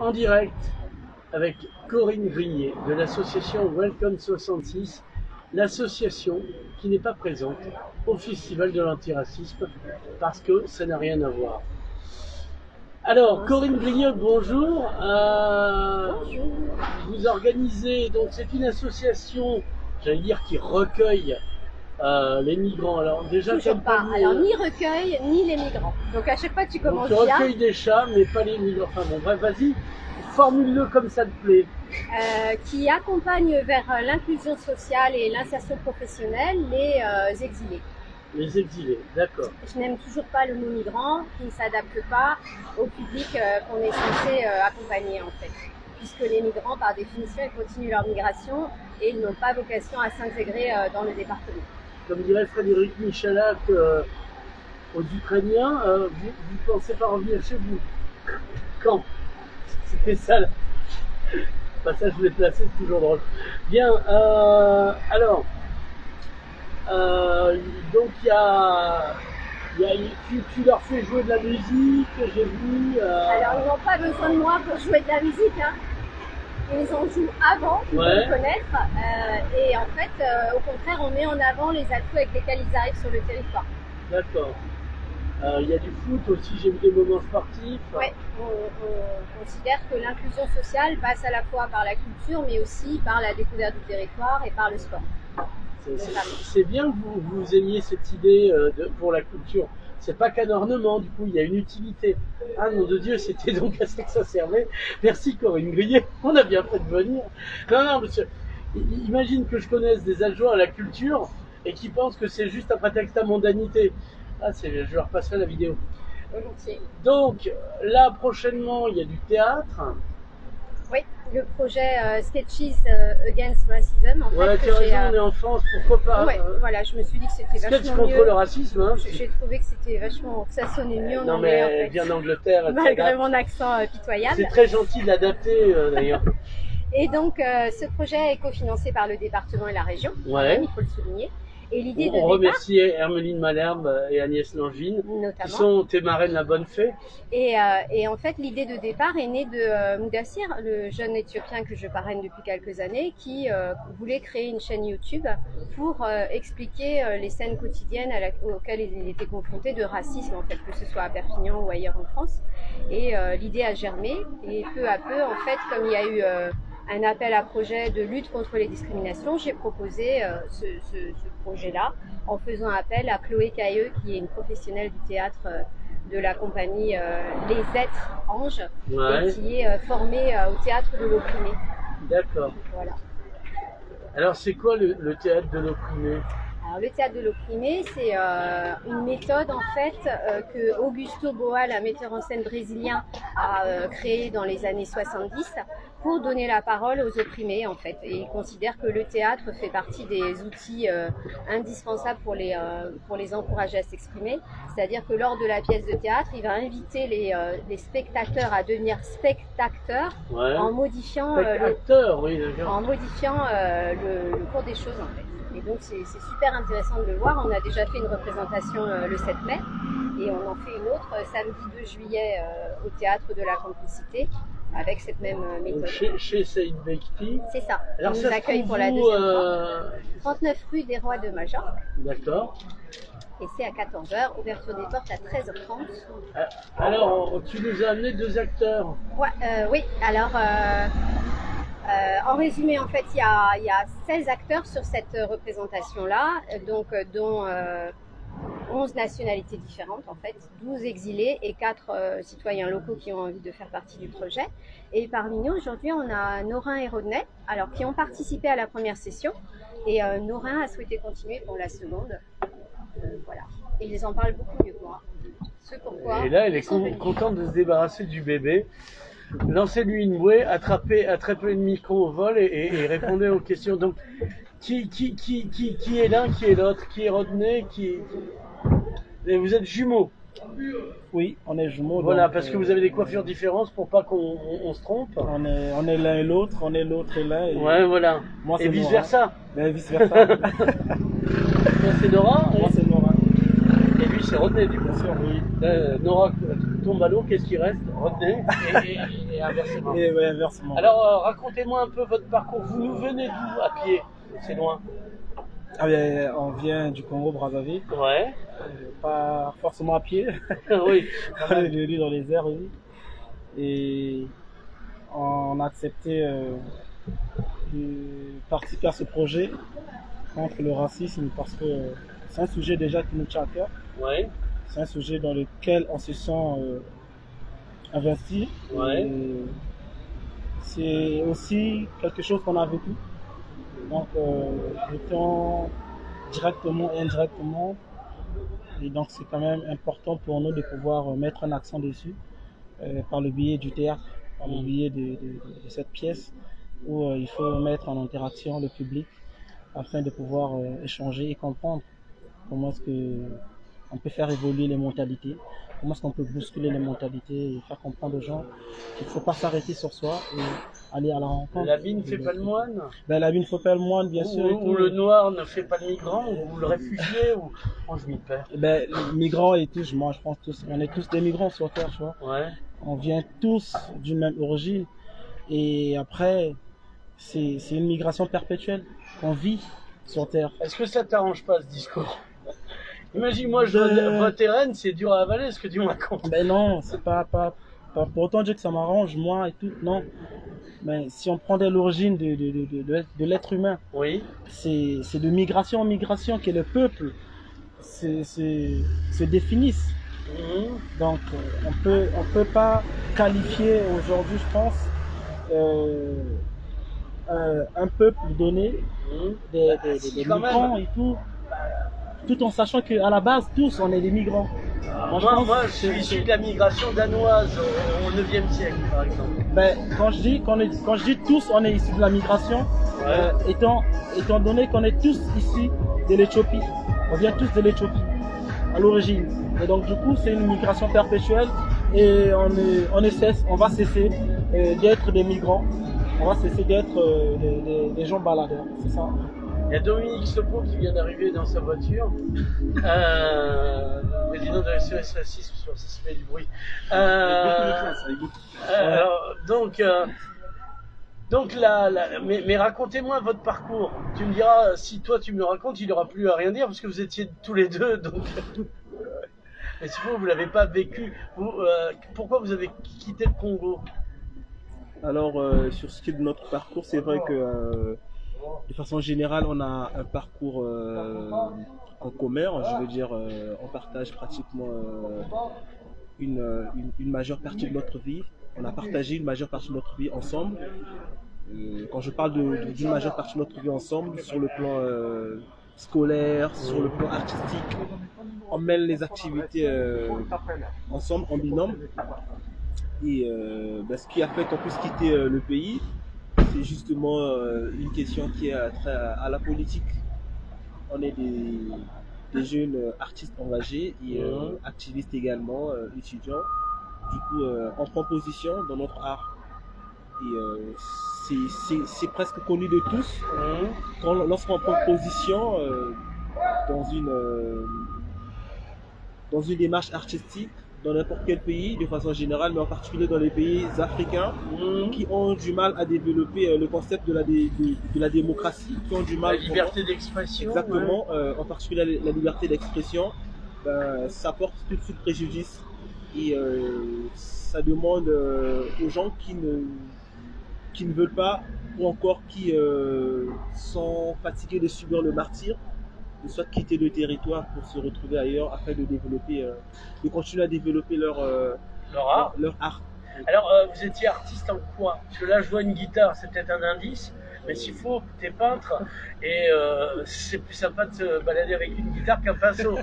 en direct avec Corinne Grillet de l'association Welcome 66, l'association qui n'est pas présente au Festival de l'antiracisme parce que ça n'a rien à voir. Alors, Corinne Grillet, bonjour. Bonjour. Vous organisez, donc c'est une association, j'allais dire, qui recueille les migrants. Alors déjà, toujours pas. Alors ni recueil ni les migrants. Donc à chaque fois tu commences donc, tu bien. recueilles des chats, mais pas les migrants. Enfin bon, bref, vas-y, formule-le comme ça te plaît. Qui accompagne vers l'inclusion sociale et l'insertion professionnelle les exilés. Les exilés, d'accord. Je n'aime toujours pas le mot migrant, qui ne s'adapte pas au public qu'on est censé accompagner en fait. Puisque les migrants, par définition, ils continuent leur migration et ils n'ont pas vocation à s'intégrer dans le département. Comme dirait Frédéric Michalak aux Ukrainiens, vous pensez pas revenir chez vous? Quand? C'était ça là. Passage je l'ai placé, c'est toujours drôle. Bien, alors, donc tu leur fais jouer de la musique, j'ai vu. Alors ils n'ont pas besoin de moi pour jouer de la musique, hein. Ils en jouent avant pour le connaître et en fait, au contraire, on met en avant les atouts avec lesquels ils arrivent sur le territoire. D'accord. Il y a du foot aussi, j'ai vu des moments sportifs. Oui, on considère que l'inclusion sociale passe à la fois par la culture, mais aussi par la découverte du territoire et par le sport. C'est bien que vous aimiez cette idée pour la culture. C'est pas qu'un ornement, du coup, il y a une utilité. Ah nom de Dieu, c'était donc à ça que ça servait. Merci Corinne Grillet, on a bien fait de venir. Non, monsieur, imagine que je connaisse des adjoints à la culture et qui pensent que c'est juste un prétexte à mondanité. Ah, je leur passerai la vidéo. Volontiers. Donc, là, prochainement, il y a du théâtre. Oui, le projet Sketches Against Racism. En ouais, fait, tu as raison, on est en France, pourquoi pas. Ouais, voilà, je me suis dit que c'était vachement Sketch contre mieux. le racisme. Hein, j'ai trouvé que c'était vachement, que ça sonnait mieux en non, anglais. mais en fait. vient d'Angleterre. Malgré mon accent pitoyable. C'est très gentil de l'adapter d'ailleurs. Et donc, ce projet est cofinancé par le département et la région, ouais. Il faut le souligner. Et l'idée de on remercie Hermeline Malherbe et Agnès Langine, notamment, qui sont tes marraines la bonne fée. Et en fait, l'idée de départ est née de Moudassir, le jeune Éthiopien que je parraine depuis quelques années, qui voulait créer une chaîne YouTube pour expliquer les scènes quotidiennes auxquelles il était confronté de racisme, en fait, que ce soit à Perpignan ou ailleurs en France. Et l'idée a germé, et peu à peu, en fait, comme il y a eu un appel à projet de lutte contre les discriminations, j'ai proposé ce projet-là en faisant appel à Chloé Cailleux, qui est une professionnelle du théâtre de la compagnie Les Êtres Anges, et qui est formée au théâtre de l'opprimé. D'accord. Voilà. Alors c'est quoi le théâtre de l'opprimé? Alors, le théâtre de l'opprimé, c'est une méthode en fait que Augusto Boal, un metteur en scène brésilien, a créé dans les années 70 pour donner la parole aux opprimés en fait. Et il considère que le théâtre fait partie des outils indispensables pour les encourager à s'exprimer. C'est-à-dire que lors de la pièce de théâtre, il va inviter les spectateurs à devenir spectateurs en modifiant, le cours des choses en fait. Et donc c'est super intéressant de le voir. On a déjà fait une représentation le 7 mai et on en fait une autre samedi 2 juillet au théâtre de la Complicité avec cette même méthode. Chez Saïd Bekti. C'est ça. Alors, on nous accueille pour la deuxième fois. 39 rue des Rois de Majorque. D'accord. Et c'est à 14h, ouverture des portes à 13h30. Alors, tu nous as amené 2 acteurs. Ouais, oui, alors... en résumé, en fait, il y a 16 acteurs sur cette représentation-là, donc dont 11 nationalités différentes, en fait, 12 exilés et 4 citoyens locaux qui ont envie de faire partie du projet. Et parmi nous, aujourd'hui, on a Norin et Rodney, alors qui ont participé à la première session, et Norin a souhaité continuer pour la seconde. Voilà. Et ils en parlent beaucoup mieux que moi. Ce pourquoi. Et là, elle est contente de se débarrasser du bébé. Lancez-lui une bouée, attrapez le micro au vol et répondez aux questions. Donc, qui est l'un, qui est l'autre, qui est Rodney, Et vous êtes jumeaux? Oui, on est jumeaux. Voilà, donc, parce que vous avez des coiffures différentes pour pas qu'on se trompe. On est l'un et l'autre, on est l'autre et l'un. Ouais, voilà. Moi, et vice versa. Vice versa. Toi, c'est Nora. Moi, c'est Nora. Et lui, c'est Rodney du coup. Bien sûr, oui. Nora tombe à l'eau, qu'est-ce qui reste? Rodney et inversement. Et ouais, inversement. Alors, racontez-moi un peu votre parcours. Vous nous venez d'où à pied? C'est loin. Ah bien, on vient du Congo-Brazzaville, Ouais. pas forcément à pied, Oui. on est venu dans les airs, oui. Et on a accepté de participer à ce projet contre le racisme parce que c'est un sujet déjà qui nous tient à cœur. Ouais. C'est un sujet dans lequel on se sent investi. Ouais. Et c'est aussi quelque chose qu'on a vécu. Donc, autant directement et indirectement. Et donc, c'est quand même important pour nous de pouvoir mettre un accent dessus par le biais du théâtre, par le biais de cette pièce où il faut mettre en interaction le public afin de pouvoir échanger et comprendre comment est-ce que on peut faire évoluer les mentalités, comment est-ce qu'on peut bousculer les mentalités et faire comprendre aux gens qu'il ne faut pas s'arrêter sur soi et aller à la rencontre. L'habit ne fait pas le moine. Ben, l'habit ne fait pas le moine, bien sûr. Ou le noir ne fait pas le migrant, ou le réfugié, ou... Oh, je m'y perds. Ben, les migrants et tous, moi je pense tous, on est tous des migrants sur Terre, tu vois. Ouais. On vient tous d'une même origine et après, c'est une migration perpétuelle qu'on vit sur Terre. Est-ce que ça t'arrange pas ce discours? Imagine, moi, je vote RN, c'est dur à avaler ce que tu me racontes. Ben non, c'est pas pour autant dire que ça m'arrange, moi et tout, non. Mais si on prend dès l'origine de l'être humain, Oui. c'est de migration en migration que le peuple se définisse. Donc on peut pas qualifier aujourd'hui, je pense, un peuple donné des migrants et tout en sachant qu'à la base tous on est des migrants. Moi, je suis issu de la migration danoise au 9e siècle, par exemple. Ben, quand je dis tous on est issus de la migration, étant donné qu'on est tous issus de l'Éthiopie, on vient tous de l'Éthiopie à l'origine. Et donc du coup c'est une migration perpétuelle et on va cesser d'être des migrants, on va cesser d'être des gens baladeurs, c'est ça. Il y a Dominique Sopo qui vient d'arriver dans sa voiture, le président de la SES Racisme, sur ça se fait du bruit. Mais racontez-moi votre parcours. Tu me diras, si toi tu me le racontes, il n'aura plus à rien dire parce que vous étiez tous les deux. Donc, mais si vous l'avez pas vécu, pourquoi vous avez quitté le Congo? Alors, sur ce qui est de notre parcours, c'est vrai que de façon générale, on a un parcours en commun. Je veux dire, on partage pratiquement une majeure partie de notre vie. On a partagé une majeure partie de notre vie ensemble. Quand je parle d'une majeure partie de notre vie ensemble, sur le plan scolaire, sur le plan artistique, on mêle les activités ensemble, en binôme. Et ce qui a fait qu'on puisse quitter le pays, c'est justement une question qui est trait à la politique. On est des jeunes artistes engagés et activistes également, étudiants. Du coup, on prend position dans notre art. Et c'est presque connu de tous. Lorsqu'on prend position dans une démarche artistique, dans n'importe quel pays, de façon générale, mais en particulier dans les pays africains, qui ont du mal à développer le concept de la démocratie, qui ont du mal... La liberté d'expression. Exactement, en particulier la liberté d'expression, ça porte tout de suite préjudice. Et ça demande aux gens qui ne veulent pas, ou encore qui sont fatigués de subir le martyre, de soit quitter le territoire pour se retrouver ailleurs afin de développer, de continuer à développer leur art. Alors, vous étiez artiste en quoi? Parce que là, je vois une guitare, c'est peut-être un indice, mais s'il faut, t'es peintre, et c'est plus sympa de se balader avec une guitare qu'un pinceau.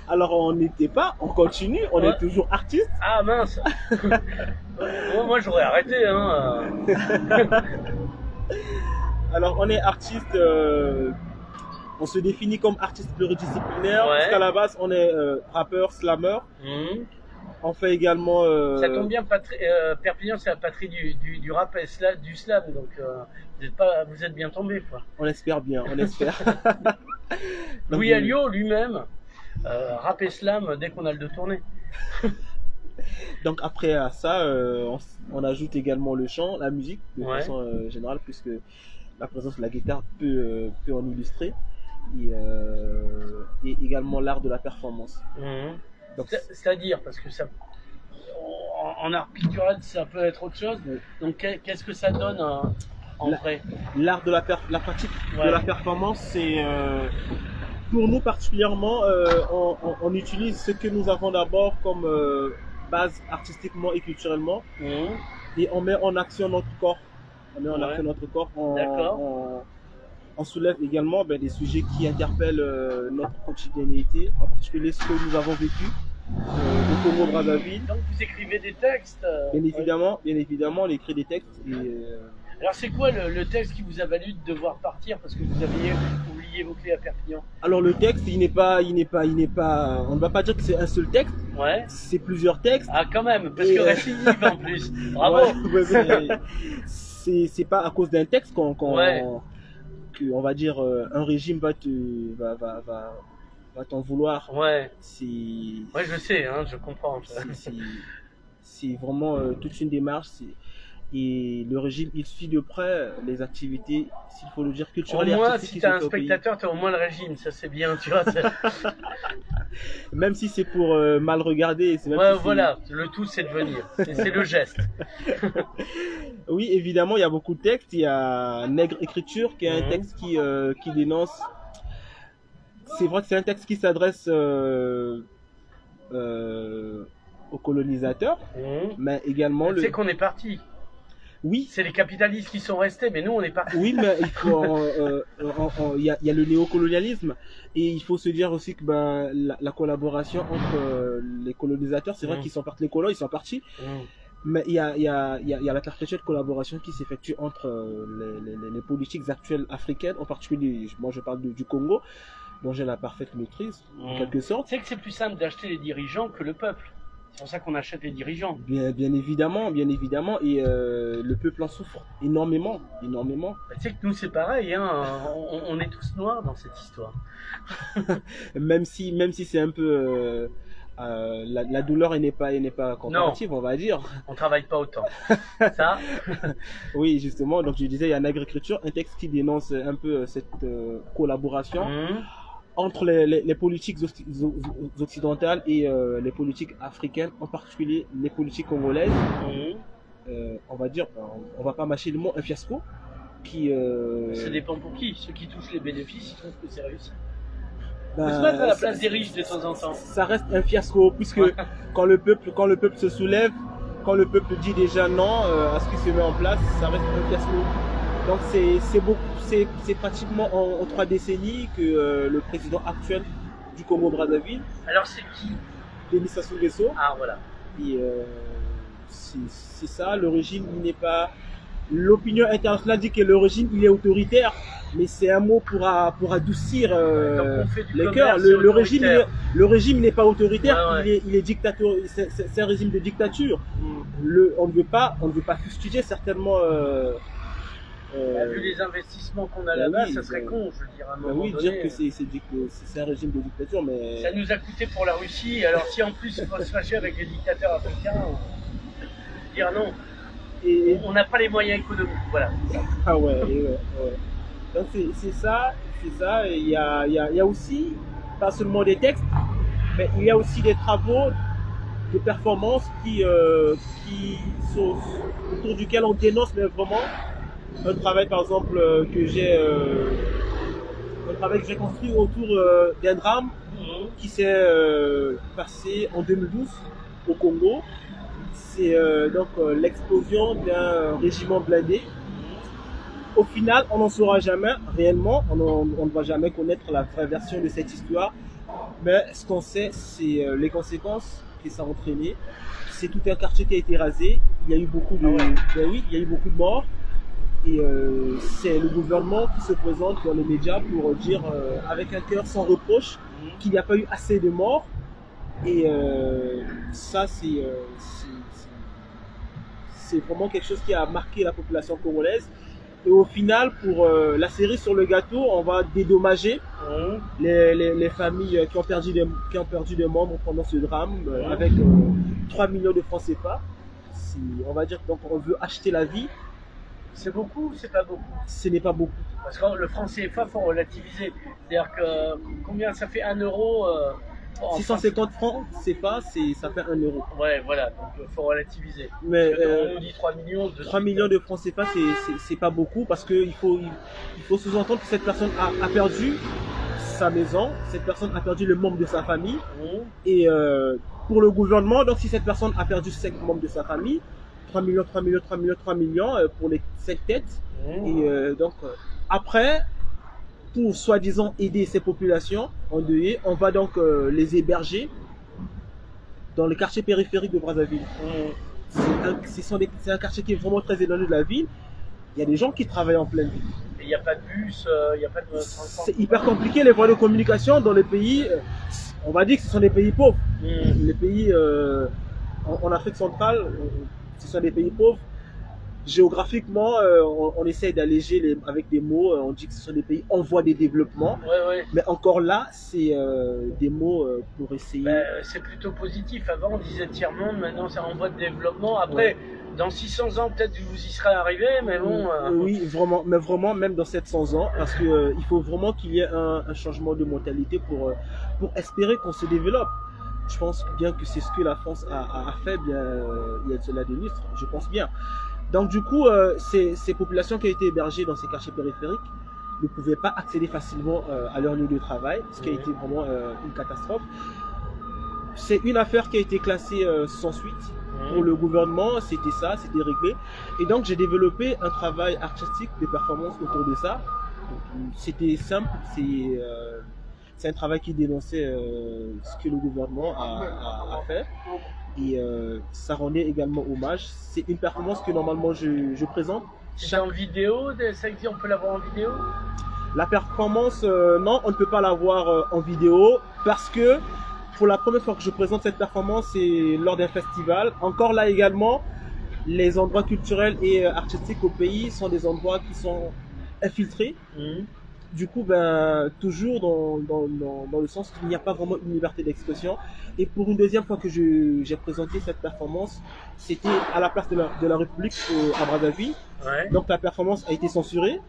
Alors, on n'était pas, on continue, on est toujours artiste. Ah mince. Moi, j'aurais arrêté, hein. Alors, on est artiste... on se définit comme artiste pluridisciplinaire, parce qu'à la base, on est rappeur, slammer. On fait également... Ça tombe bien, Perpignan, c'est la patrie du rap et du slam, donc vous êtes bien tombé, quoi. On espère bien, on espère. Louis Alliot, lui-même, rap et slam dès qu'on a le dos tourné. Donc après à ça, on ajoute également le chant, la musique de Ouais. façon générale, puisque la présence de la guitare peut en illustrer, et également l'art de la performance. Mhm. Donc C'est-à-dire, parce que ça, en art pictural, ça peut être autre chose. Donc, qu'est-ce que ça donne en vrai? l'art de la pratique Ouais. de la performance, c'est pour nous particulièrement, on utilise ce que nous avons d'abord comme base artistiquement et culturellement, Mhm. et on met en action notre corps. On met en Ouais. action notre corps. D'accord. On soulève également des sujets qui interpellent notre quotidienneté, en particulier ce que nous avons vécu au Congo Brazzaville. Donc, vous écrivez des textes. Bien évidemment, on écrit des textes. Alors, c'est quoi le texte qui vous a valu de devoir partir parce que vous aviez oublié vos clés à Perpignan? Alors le texte, il n'est pas, on ne va pas dire que c'est un seul texte, Ouais. c'est plusieurs textes. Ah, quand même, parce Et, que récidive en plus. Bravo. Ouais, c'est pas à cause d'un texte Ouais. que, on va dire, un régime va t'en vouloir. Ouais. C'est Je sais, hein, je comprends. c'est vraiment toute une démarche. Et le régime, il suit de près les activités, s'il faut le dire, Au culturelles et moins, artistiques si qui t'as sont un faites au pays. spectateur, t'as au moins le régime, ça c'est bien, tu vois. Même si c'est pour mal regarder. Même Ouais, si c'est- voilà, le tout c'est de venir, c'est le geste. Oui, évidemment, il y a beaucoup de textes. Il y a Nègre Écriture, qui est un Mhm. texte qui dénonce. C'est vrai que c'est un texte qui s'adresse aux colonisateurs, Mhm. mais également Tu sais qu'on est parti. Oui, C'est les capitalistes qui sont restés, mais nous on est parti. oui, mais il faut, il y a le néocolonialisme, et il faut se dire aussi que la collaboration entre les colonisateurs, c'est vrai Mhm. qu'ils sont partis, les colons, ils sont partis, Mhm. mais il y a la perpétuelle collaboration qui s'effectue entre les politiques actuelles africaines, en particulier, moi je parle du Congo, dont j'ai la parfaite maîtrise, en Mhm. quelque sorte. Tu sais que c'est plus simple d'acheter les dirigeants que le peuple. C'est pour ça qu'on achète les dirigeants. Bien évidemment, et le peuple en souffre énormément. Bah, tu sais que nous c'est pareil, hein, on est tous noirs dans cette histoire. Même si c'est un peu la douleur n'est pas comparative, on va dire. On travaille pas autant. Ça, Oui, justement. Donc je disais, il y a Nègre Écriture, un texte qui dénonce un peu cette collaboration mhm. entre les politiques occidentales et les politiques africaines, en particulier les politiques congolaises. Mhm. On va dire, on va pas mâcher le mot, un fiasco qui. Ça dépend pour qui. Ceux qui touchent les bénéfices, ils trouvent que c'est réussi. Ben, On se mettre à la place des riches de temps en temps. Ça reste un fiasco, puisque quand le peuple se soulève, quand le peuple dit déjà non à ce qui se met en place, ça reste un fiasco. Donc c'est pratiquement en 3 décennies que le président actuel du Congo Brazzaville, Alors c'est qui? Denis Sassou Nguesso, Ah voilà. et c'est ça, le régime il n'est pas. L'opinion internationale dit que le régime il est autoritaire, mais c'est un mot pour adoucir Donc on fait du les commerce cœurs. autoritaire. Le régime n'est pas autoritaire, Ouais. il est dictateur, c'est un régime de dictature. Mhm. On ne veut pas fustiger certainement. Vu les investissements qu'on a là-bas, oui, ça serait con, je veux dire, à un Ben moment oui, donné. dire que c'est un régime de dictature, mais Ça nous a coûté pour la Russie, alors si en plus il faut se fâcher avec les dictateurs africains, dire non, et on n'a pas les moyens économiques, voilà. ah ouais. Donc c'est ça. Et il y a aussi pas seulement des textes, mais il y a aussi des travaux de performance qui sont autour duquel on dénonce, mais vraiment un travail par exemple que j'ai construit autour d'un drame qui s'est passé en 2012 au Congo. C'est donc l'explosion d'un régiment blindé. Au final, on n'en saura jamais réellement, on ne va jamais connaître la vraie version de cette histoire, mais ce qu'on sait, c'est les conséquences que ça a entraîné. C'est tout un quartier qui a été rasé, il y a eu beaucoup de, il y a eu beaucoup de morts, et c'est le gouvernement qui se présente dans les médias pour dire avec un cœur sans reproche qu'il n'y a pas eu assez de morts, et ça c'est vraiment quelque chose qui a marqué la population congolaise. Et au final, pour la série sur le gâteau, on va dédommager les familles qui ont perdu des membres pendant ce drame avec 3 millions de francs CFA. On va dire donc on veut acheter la vie. C'est beaucoup ou c'est pas beaucoup? Ce n'est pas beaucoup. Parce que le franc CFA, faut relativiser. C'est-à-dire que combien ça fait 1 euro 650 francs CFA, ça fait 1 euro. Ouais, voilà, donc faut relativiser. Mais on nous dit 3 millions. 3 millions de francs CFA, c'est pas beaucoup parce qu'il faut sous-entendre que cette personne a perdu sa maison, cette personne a perdu le membre de sa famille. Et pour le gouvernement, donc si cette personne a perdu 5 membres de sa famille, 3 millions, 3 millions, 3 millions, 3 millions pour les 5 têtes. Et donc, après, pour soi-disant aider ces populations endeuillées, on va donc les héberger dans le quartier périphérique de Brazzaville. C'est un quartier qui est vraiment très éloigné de la ville. Il y a des gens qui travaillent en pleine ville. Il n'y a pas de bus, il n'y a pas de transport. C'est hyper compliqué les voies de communication dans les pays, on va dire que ce sont des pays pauvres. Les pays en Afrique centrale, ce sont des pays pauvres. Géographiquement, on essaie d'alléger avec des mots, on dit que ce sont des pays en voie de développement. Mais encore là, c'est des mots pour essayer. C'est plutôt positif. Avant, on disait tiers-monde, maintenant c'est en voie de développement. Après, dans 600 ans, peut-être que vous y serez arrivé, mais bon. Oui, vraiment, mais vraiment, même dans 700 ans, parce que il faut vraiment qu'il y ait un changement de mentalité pour espérer qu'on se développe. Je pense bien que c'est ce que la France a fait bien il y a de cela des lustres, je pense bien. Donc du coup, ces populations qui ont été hébergées dans ces quartiers périphériques ne pouvaient pas accéder facilement à leur lieu de travail, ce qui a été vraiment une catastrophe. C'est une affaire qui a été classée sans suite pour le gouvernement, c'était ça, c'était réglé. Et donc j'ai développé un travail artistique de performance autour de ça. C'était simple, c'est un travail qui dénonçait ce que le gouvernement a fait. Et ça rendait également hommage. C'est une performance que normalement je présente. C'est en vidéo, ça existe, on peut la voir en vidéo? La performance, non, on ne peut pas la voir en vidéo parce que pour la première fois que je présente cette performance, c'est lors d'un festival. Encore là également, les endroits culturels et artistiques au pays sont des endroits qui sont infiltrés. Du coup, toujours dans le sens qu'il n'y a pas vraiment une liberté d'expression. Et pour une deuxième fois que j'ai présenté cette performance, c'était à la place de la République à Brazzaville. Donc la performance a été censurée.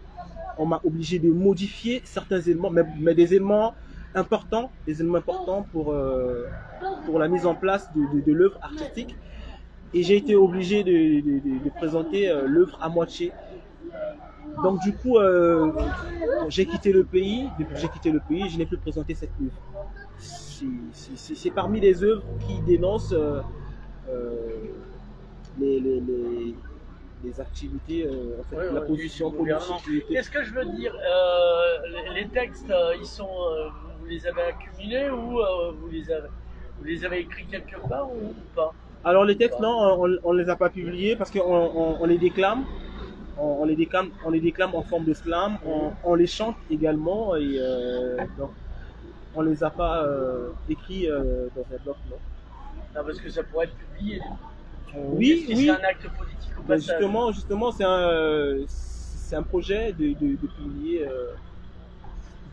On m'a obligé de modifier certains éléments, mais des éléments importants pour la mise en place de l'œuvre artistique. Et j'ai été obligé de présenter l'œuvre à moitié. Donc du coup, j'ai quitté le pays. Depuis que j'ai quitté le pays, je n'ai plus présenté cette œuvre. C'est parmi les œuvres qui dénoncent les activités, en fait, la position politique. Qu'est-ce que je veux dire? Les textes, vous les avez accumulés ou vous les avez écrits quelque part ou pas? Alors les textes, non, on les a pas publiés parce qu'on les déclame. On les déclame en forme de slam, on les chante également et donc on les a pas écrits dans un bloc, non. Non, parce que ça pourrait être publié. Oui. C'est un acte politique au passage. Justement, c'est un projet de publier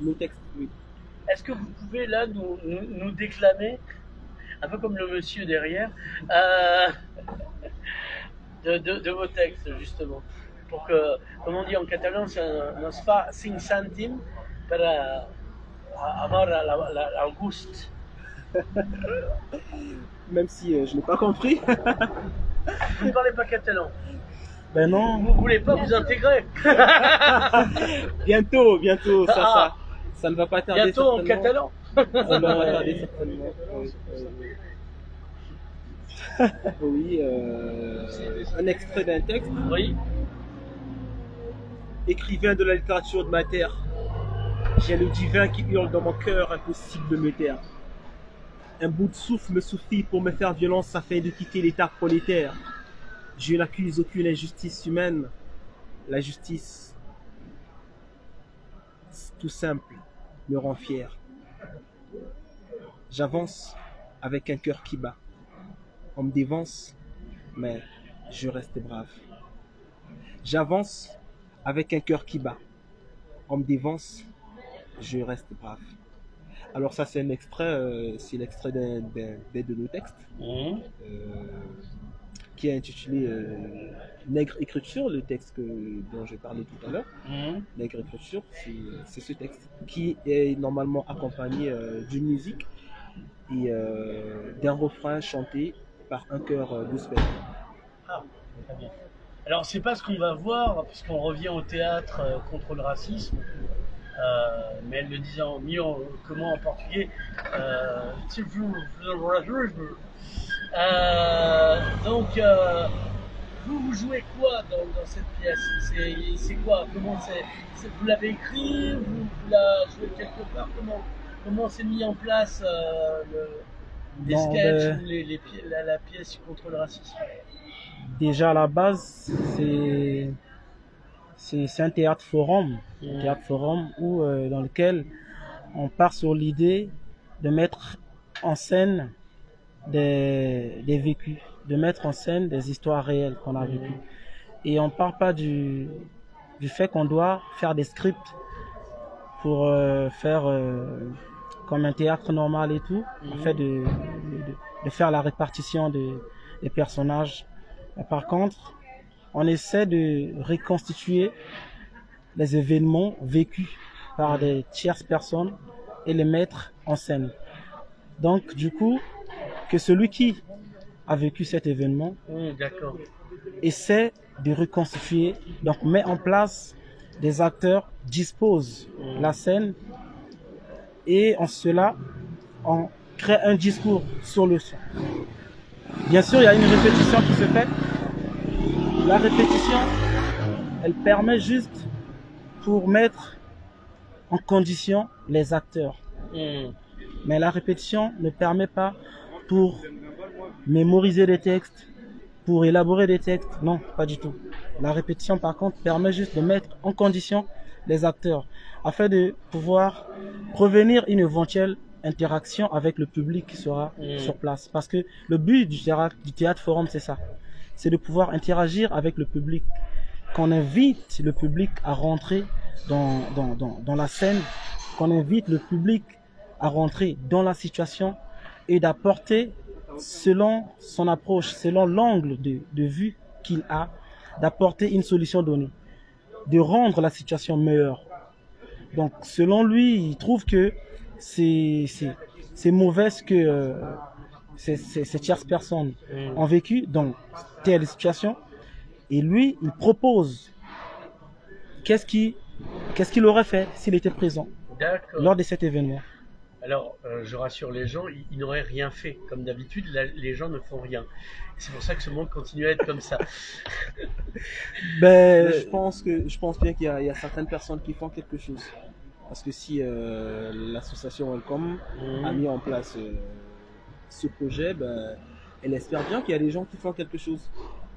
nos textes. Oui. Est-ce que vous pouvez là nous déclamer, un peu comme le monsieur derrière, de vos textes justement? Pour que, comme on dit en catalan, nos fa 5 cèntims para avoir le gust. Même si je n'ai pas compris. Vous ne parlez pas catalan? Ben non. Vous ne voulez pas vous intégrer? Bientôt, ça ne va pas tarder. Bientôt en catalan. Ça ne va pas tarder certainement. Oui, un extrait d'un texte. Oui. Écrivain de la littérature de ma terre, j'ai le divin qui hurle dans mon cœur, impossible de me taire. Un bout de souffle me suffit pour me faire violence afin de quitter l'état prolétaire. Je n'accuse aucune injustice humaine. La justice, tout simple, me rend fier. J'avance avec un cœur qui bat. On me dévance, mais je reste brave. J'avance avec un cœur qui bat. On me dévance, je reste brave. Alors ça c'est un extrait, c'est l'extrait d'un de nos textes qui est intitulé Nègre Écriture, le texte dont je parlais tout à l'heure. Nègre Écriture, c'est ce texte qui est normalement accompagné d'une musique et d'un refrain chanté par un chœur gospel. Ah, très bien. Alors c'est pas ce qu'on va voir, puisqu'on revient au théâtre contre le racisme, mais elle le disait mieux comment en portugais. Donc vous jouez quoi dans cette pièce? C'est quoi? Comment vous l'avez écrit? Vous la jouez quelque part? Comment s'est mis en place les sketchs ou la pièce contre le racisme? Déjà à la base, c'est un théâtre forum, où, dans lequel on part sur l'idée de mettre en scène des vécus, de mettre en scène des histoires réelles qu'on a vécues. Et on part pas du fait qu'on doit faire des scripts pour faire comme un théâtre normal et tout, en fait de faire la répartition des personnages. Par contre, on essaie de reconstituer les événements vécus par des tierces personnes et les mettre en scène. Donc, du coup, que celui qui a vécu cet événement essaie de reconstituer, donc met en place des acteurs, dispose la scène et en cela, on crée un discours sur le son. Bien sûr, il y a une répétition qui se fait. La répétition, elle permet juste pour mettre en condition les acteurs. Mais la répétition ne permet pas pour mémoriser des textes, pour élaborer des textes. Non, pas du tout. La répétition, par contre, permet juste de mettre en condition les acteurs afin de pouvoir prévenir une éventuelle interaction avec le public qui sera sur place. Parce que le but du théâtre forum, c'est ça. C'est de pouvoir interagir avec le public. Qu'on invite le public à rentrer dans la scène, qu'on invite le public à rentrer dans la situation et d'apporter, selon son approche, selon l'angle de vue qu'il a, d'apporter une solution donnée, de rendre la situation meilleure. Donc, selon lui, il trouve que c'est mauvais ce que ces tierces personnes ont vécu dans telle situation. Et lui, il propose qu'est-ce qu'il aurait fait s'il était présent lors de cet événement. Alors, je rassure les gens, ils n'auraient rien fait. Comme d'habitude, les gens ne font rien. C'est pour ça que ce monde continue à être comme ça. Je pense bien qu'il y a certaines personnes qui font quelque chose. Parce que si l'association Welcome a mis en place ce projet, elle espère bien qu'il y a des gens qui font quelque chose.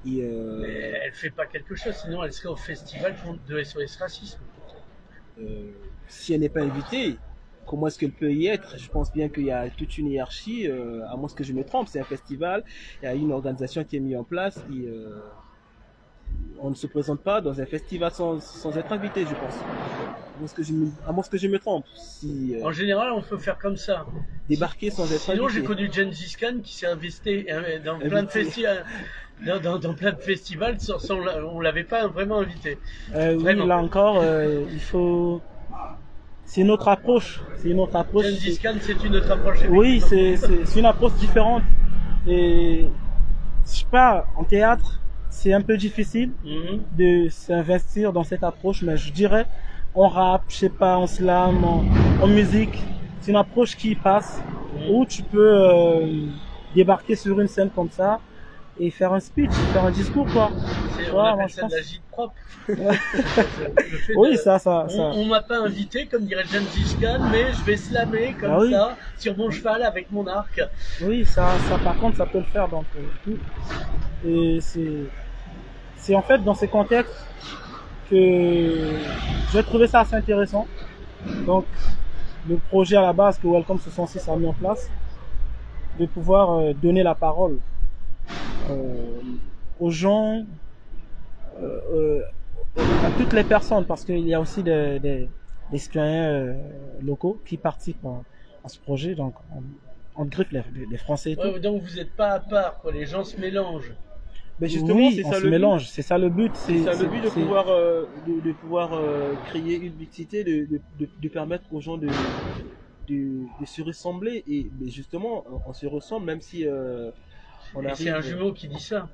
Et elle ne fait pas quelque chose, sinon elle serait au festival de SOS Racisme. Si elle n'est pas invitée, comment est-ce qu'elle peut y être? Je pense bien qu'il y a toute une hiérarchie, à moins que je me trompe, c'est un festival, il y a une organisation qui est mise en place et on ne se présente pas dans un festival sans être invité, je pense. À moins que je me trompe. En général, on peut faire comme ça. Débarquer sans être invité. Sinon, j'ai connu Gengis Khan qui s'est investi dans plein de festivals. Dans plein de festivals, on l'avait pas vraiment invité. Oui, là encore, il faut. C'est une autre approche. Gengis Khan, c'est une autre approche. Oui, c'est une approche différente. Et je sais pas, en théâtre, c'est un peu difficile de s'investir dans cette approche, mais je dirais en rap, je sais pas, en slam, en musique, c'est une approche qui passe où tu peux débarquer sur une scène comme ça et faire un speech, faire un discours, quoi. On appelle ça de la gîte propre. Oui, ça. On m'a pas invité, comme dirait Gengis Khan, mais je vais slammer comme ça, sur mon cheval avec mon arc. Oui, ça par contre, ça peut le faire, donc tout. Et c'est en fait dans ces contextes que j'ai trouvé ça assez intéressant. Donc, le projet à la base que Welcome 66 a mis en place, de pouvoir donner la parole aux gens, À toutes les personnes, parce qu'il y a aussi des citoyens locaux qui participent à ce projet, donc on griffe les Français et tout. Ouais, donc vous n'êtes pas à part, quoi. Les gens se mélangent. Mais justement, Oui, c'est on ça se le but. mélange, c'est ça le but. C'est ça le but de c'est- pouvoir, de pouvoir créer une mixité, de permettre aux gens de se ressembler. Et mais justement, on se ressemble même si on Et c'est un arrive. jumeau qui dit ça.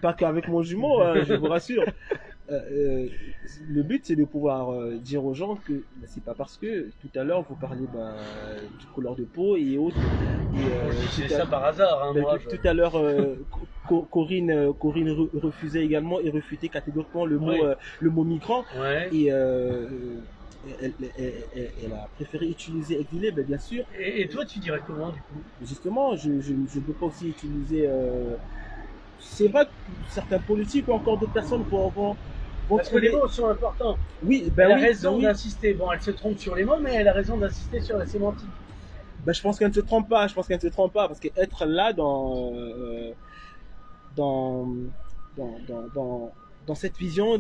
Pas qu'avec mon jumeau, hein, je vous rassure. Le but, c'est de pouvoir dire aux gens que bah, c'est pas parce que tout à l'heure vous parliez bah, de couleur de peau et autres. Et, C'est tout à- ça par hasard, hein, bah, moi. tout à l'heure, Corinne refusait également et refutait catégoriquement Oui. le mot migrant. Ouais. Et elle a préféré utiliser exilé, ben, bien sûr. Et toi, tu dirais comment, du coup? Justement, je ne peux pas aussi utiliser. C'est vrai que certains politiques ou encore d'autres personnes vont Parce que les mots sont importants. Oui, Elle ben a oui, raison ben oui. d'insister. Bon, elle se trompe sur les mots, mais elle a raison d'insister sur la sémantique. Ben, je pense qu'elle ne se trompe pas. Je pense qu'elle ne se trompe pas parce qu'être là dans, dans cette vision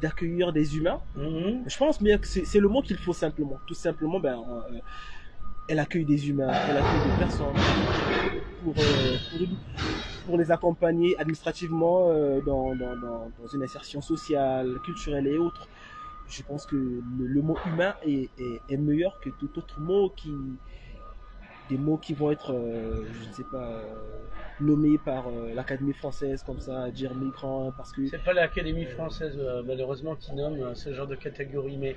d'accueillir des humains, je pense bien que c'est le mot qu'il faut simplement. Tout simplement, ben, elle accueille des humains, elle accueille des personnes pour les accompagner administrativement dans une insertion sociale, culturelle et autres. Je pense que le mot humain est meilleur que tout autre mot des mots qui vont être, je ne sais pas, nommés par l'Académie française comme ça, dire migrant, parce que C'est pas l'Académie française, malheureusement, qui nomme ce genre de catégorie, mais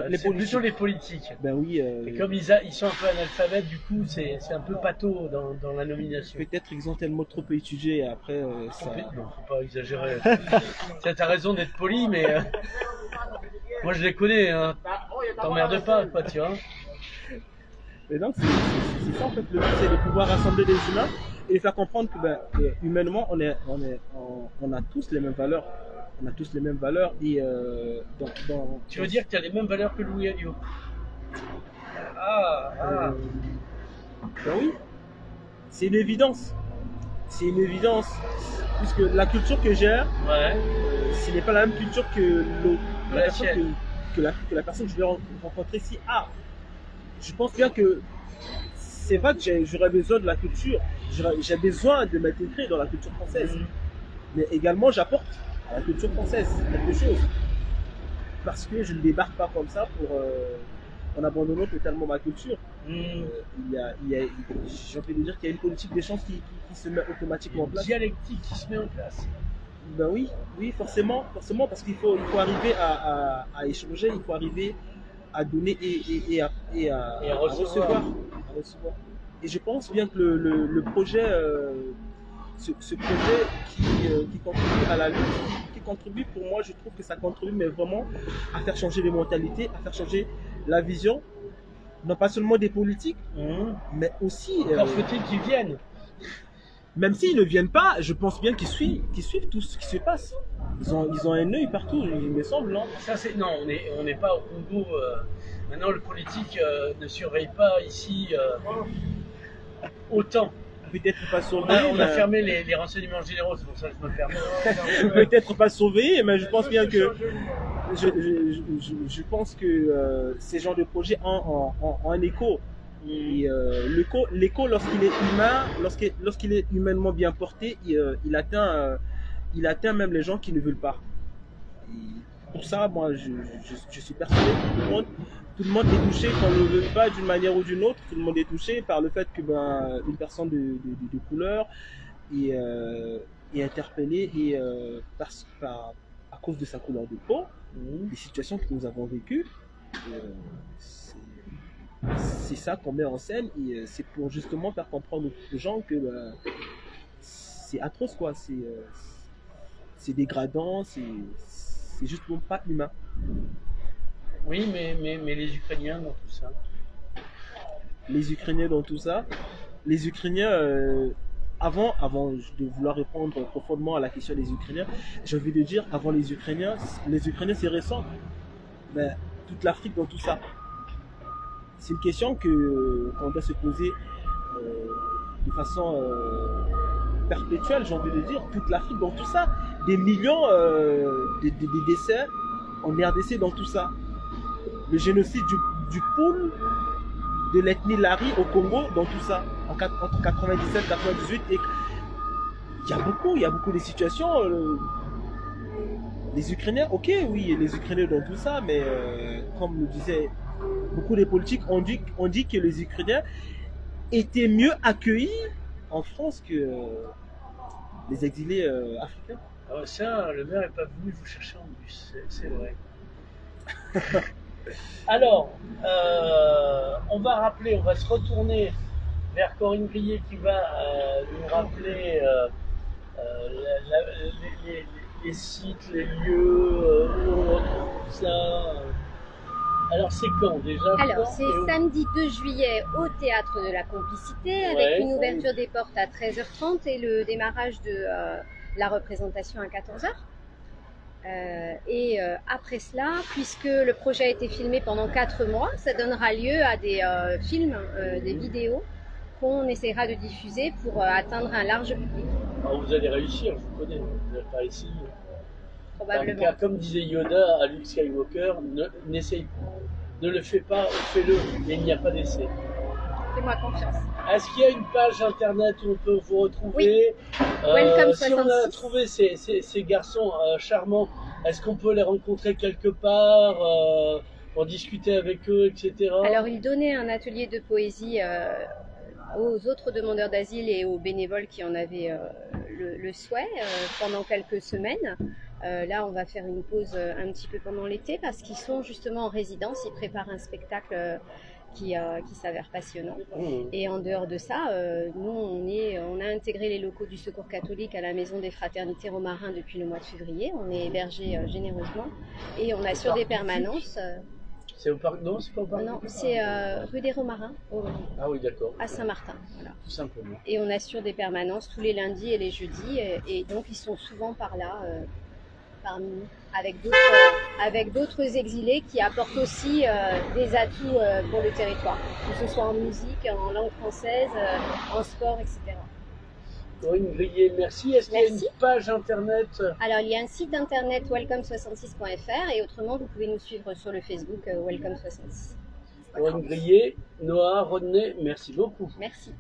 les c'est plutôt les politiques. Ben oui, Et comme ils sont un peu analphabètes, du coup, c'est un peu pâteau dans la nomination. peut-être qu'ils ont tellement trop étudié et après ça. Non, faut pas exagérer. T'as raison d'être poli, mais moi je les connais. Hein. T'emmerdes pas, quoi, tu vois. Et donc c'est ça en fait le but, c'est de pouvoir rassembler les humains et les faire comprendre que ben, humainement on a tous les mêmes valeurs. On a tous les mêmes valeurs et Tu veux dire que tu as les mêmes valeurs que Louis Alliot? Ben oui, c'est une évidence. C'est une évidence. Puisque la culture que j'ai, Ouais. Ce n'est pas la même culture que La tienne. que la personne que je vais rencontrer ici a. Je pense bien que c'est vrai que j'aurais besoin de la culture. J'ai besoin de m'intégrer dans la culture française. Mais également, j'apporte à la culture française quelque chose. Parce que je ne débarque pas comme ça en abandonnant totalement ma culture. J'ai envie de dire qu'il y a une politique des chances qui se met automatiquement en place. Dialectique qui se met en place. Ben oui, forcément, parce qu'il faut arriver à échanger, il faut arriver à donner et à recevoir. Et je pense bien que le projet, ce projet qui contribue à la lutte, qui contribue pour moi, je trouve que ça contribue mais vraiment à faire changer les mentalités, à faire changer la vision, non pas seulement des politiques, mais aussi. Encore faut-il qu'ils viennent. Même s'ils ne viennent pas, je pense bien qu'ils suivent tout ce qui se passe. Ils ont un œil partout, il me semble, non? Ça, non, on n'est pas au Congo. Maintenant, le politique ne surveille pas ici autant. Peut-être pas surveillé. On a fermé les renseignements généraux, c'est pour ça que je me ferme. Peut-être pas surveillé, mais je pense bien que je pense que ces genres de projets ont un écho. Et l'écho, lorsqu'il est humain, lorsqu'il est humainement bien porté, il atteint même les gens qui ne veulent pas. Et pour ça, moi, je suis persuadé que tout le monde est touché qu'on ne le veut pas d'une manière ou d'une autre. Tout le monde est touché par le fait que une personne de couleur est interpellée et à cause de sa couleur de peau, les situations que nous avons vécues. C'est ça qu'on met en scène et c'est pour justement faire comprendre aux gens que c'est atroce, quoi, c'est dégradant, c'est justement pas humain. Oui, mais les Ukrainiens dans tout ça. Les Ukrainiens dans tout ça, les Ukrainiens, avant de vouloir répondre profondément à la question des Ukrainiens, j'ai envie de dire, avant les Ukrainiens c'est récent, mais toute l'Afrique dans tout ça. C'est une question qu'on doit se poser de façon perpétuelle, j'ai envie de dire, toute l'Afrique dans tout ça. Des millions des décès en RDC dans tout ça. Le génocide du Poul, de l'ethnie Lari au Congo dans tout ça, entre 97 et 98. Et il y a beaucoup de situations. Les Ukrainiens, ok, oui, les Ukrainiens dans tout ça, mais comme le disait beaucoup de politiques, on dit que les Ukrainiens étaient mieux accueillis en France que les exilés africains. Alors ça, le maire n'est pas venu vous chercher en bus, c'est vrai. Alors, on va se retourner vers Corinne Grillet qui va nous rappeler les sites, les lieux, où on retrouve tout ça. Alors c'est quand déjà? Alors c'est samedi 2 juillet au Théâtre de la Complicité avec une ouverture des portes à 13h30 et le démarrage de la représentation à 14h. Après cela, puisque le projet a été filmé pendant 4 mois, ça donnera lieu à des films, des vidéos qu'on essaiera de diffuser pour atteindre un large public. Alors vous allez réussir, je vous connais, vous n'êtes pas ici. Probablement. Car comme disait Yoda à Luke Skywalker, n'essaye pas, ne le fais pas, fais-le, et il n'y a pas d'essai. Fais-moi confiance. Est-ce qu'il y a une page internet où on peut vous retrouver? Welcome si on a trouvé ces garçons charmants, est-ce qu'on peut les rencontrer quelque part pour discuter avec eux, etc. Alors, ils donnaient un atelier de poésie aux autres demandeurs d'asile et aux bénévoles qui en avaient le souhait pendant quelques semaines. Là, on va faire une pause un petit peu pendant l'été parce qu'ils sont justement en résidence. Ils préparent un spectacle qui s'avère passionnant. Et en dehors de ça, nous, on a intégré les locaux du Secours catholique à la Maison des Fraternités Romarins depuis le mois de février. On est hébergé généreusement et on assure des permanences. C'est au parc? Non, c'est pas au parc. Non, c'est rue des Romarins, ah oui, d'accord. à Saint-Martin. Voilà. Tout simplement. Et on assure des permanences tous les lundis et les jeudis. Et donc, ils sont souvent par là, parmi nous, avec d'autres exilés qui apportent aussi des atouts pour le territoire, que ce soit en musique, en langue française, en sport, etc. Corinne Grillet, merci. Est-ce qu'il y a une page internet? Alors, il y a un site internet welcome66.fr et autrement, vous pouvez nous suivre sur le Facebook welcome66. Corinne Grillet, Noah, Rodney, merci beaucoup. Merci.